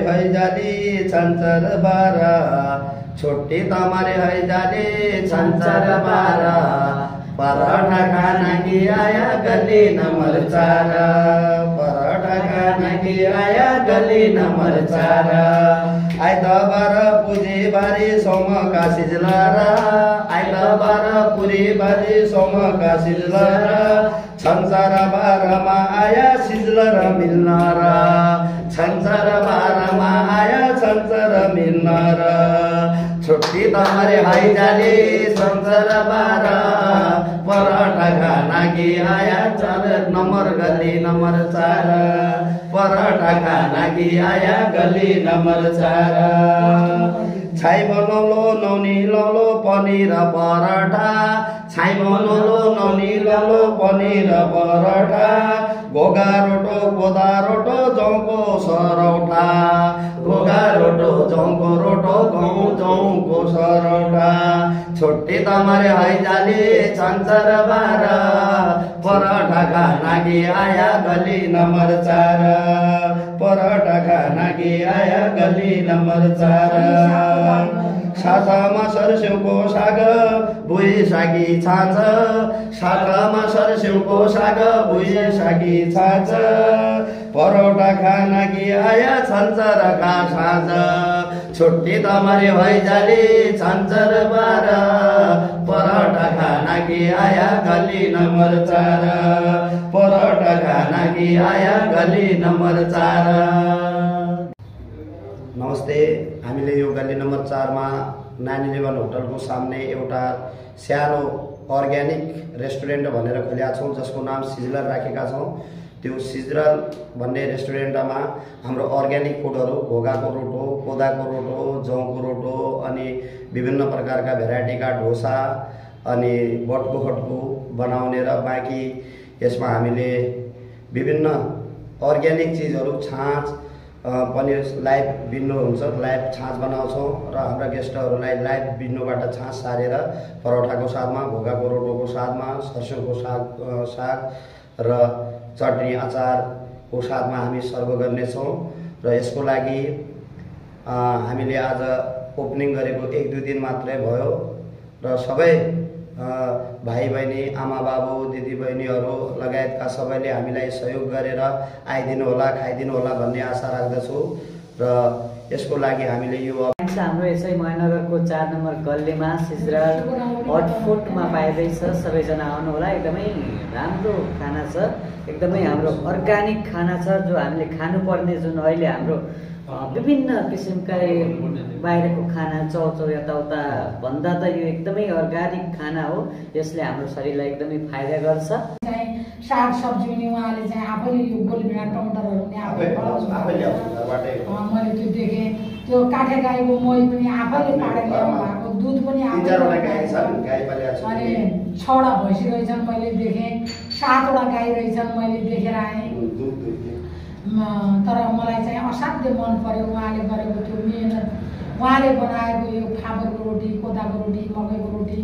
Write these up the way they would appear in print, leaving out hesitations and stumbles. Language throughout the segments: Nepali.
हैजाले छन्चर बारा छोटी तमारे हैजाले छन्चर बारा पराठा खाना की आया गली नंबर 4 पराठा खाना की आया गली नंबर 4 आइतबार पुजी बारी सोम का सिजलारा आइतबार पुरी बारी सोम का सिजलारा छन्चर बारमा आया सिजलर मिल्नर छन्चर बारमा आया छन्चर मिल्नर छुट्टी तमारे हैजाले छन्चर बारा पराठा खाना की आया 4 नंबर गली नंबर 4 पराठा खाना की आया गली नंबर 4 छाई बनलो नौनी ललो पनीर पराठा छाई बनलो नौनी ललो पनीर पराठा घोगा रोटो कोदा रोटो जौको सरौठा घोगा रोटो जौको रोटो गहुँ जौको सरौठा छुट्टी तमारे हैजाले छन्चर बारा पराठा खाना की आया गली नंबर 4 पराठा खाना की आया गली नंबर 4 साथमा सरस्यौको साग भुइँ सागी छाँछ साथमा सरस्यौको साग भुइँ सागी छाँछ परोठा खाना की आया छन्चर का छाँछ छुट्टी तमारे हैजाले छन्चर बारा परोठा खाना की आया गली नंबर 4 परोठा खाना की आया गली नंबर 4 नमस्ते हामीले यो गली नंबर 4 मा नानी लेभल होटलको सामने एउटा सानो अर्ग्यानिक रेस्टुरेन्ट भनेर खोलेका छौं जसको नाम सिजलर राखेका छौं। त्यो सिजलर भन्ने रेस्टुरेन्टमा हाम्रो अर्ग्यानिक फुडहरु घोगाको रोटो कोदाको रोटो जौको रोटो अनि विभिन्न प्रकारका भेराइटीका डोसा अनि बटको खटको बनाउने र बाँकी यसमा हामीले विभिन्न अर्ग्यानिक चीजहरु छाँच पनीर लाइभ बिन्नो हुन्छ लाइभ छाँच बनाउँछौं र हाम्रा गेस्टहरुलाई लाइभ बिन्नोबाट छाँच सारेर परोठाको साथमा घोगाको रोटोको साथमा सरसोको साग र चटनी अचारको साथमा हामी सर्भ गर्नेछौं र यसको लागि हामीले आज ओपनिङ गरेको 1-2 दिन मात्रै भयो र सबै भाइ बहिनी आमा बाबु दिदी बहिनीहरु लगायतका सबैले हामीलाई सहयोग गरेर आइदिनु होला खाइदिनु होला भन्ने आशा राख्दछु र यसको लागि हामीले यो हाम्रो यसै महानगरको 4 नम्बर गल्लीमा सिजलर हट फुडमा पाइदैछ सबैजना आउनु होला एकदमै राम्रो खाना छ एकदमै हाम्रो अर्गानिक खाना छ जो हामीले खानु पर्ने जुन अहिले हाम्रो विभिन्न किसिमका बाहिरको खाना चौचौ यताउता भन्दा त यो एकदमै अर्गानिक खाना हो यसले हाम्रो शरीरलाई एकदमै फाइदा गर्छ। साग सब्जी पनि उहाँले चाहिँ आफैले यो गोलभेडा टमाटरहरु पनि आफै मैले त्यो देखे त्यो काठे गाईको मही पनि आफैले काटेर ल्याउनु भएको दुध पनि आफैले अनि 6वटा भैँसी रहेछन् मैले देखे 7वटा गाई रहेछन् मैले देखेर आए तर मलाई चाहिँ असाध्य मन पर्यो उहाँले गरेको त्यो मेहनत उहाँले बनाएको यो फापरको रोटी कोदाको रोटी मकैको रोटी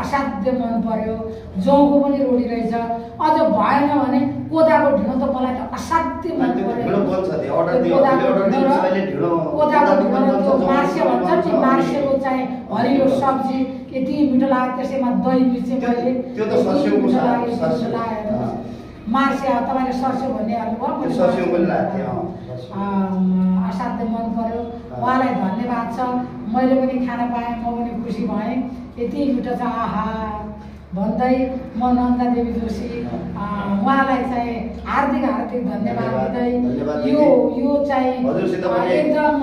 असाध्य मन पर्यो जौको पनि रोटी रहेछ अझ भएन भने कोदाको ढिँडो त मलाई त असाध्य मन पर्यो कोदाको ढिँडो त्यो मार्से भन्छ नि मार्सेको चाहिँ हरियो सब्जी यति मिठो लाग्यो त्यसैमा दही मिर्चे मैले त्यो त सरस्यौको साग मार्से तपाईले सरस्यौ भन्ने हाल्नुभयो सरस्यौ पनि लाग्यो असाध्य मन पर्यो उहाँलाई धन्यवाद छ मैले पनि खान पाएँ म पनि खुसी भएँ यति मिठो छ आहा भन्दै म नन्दा देवी जोशी उहाँलाई चाहिँ हार्दिक धन्यवाद दिँदै यो चाहिँ एकदम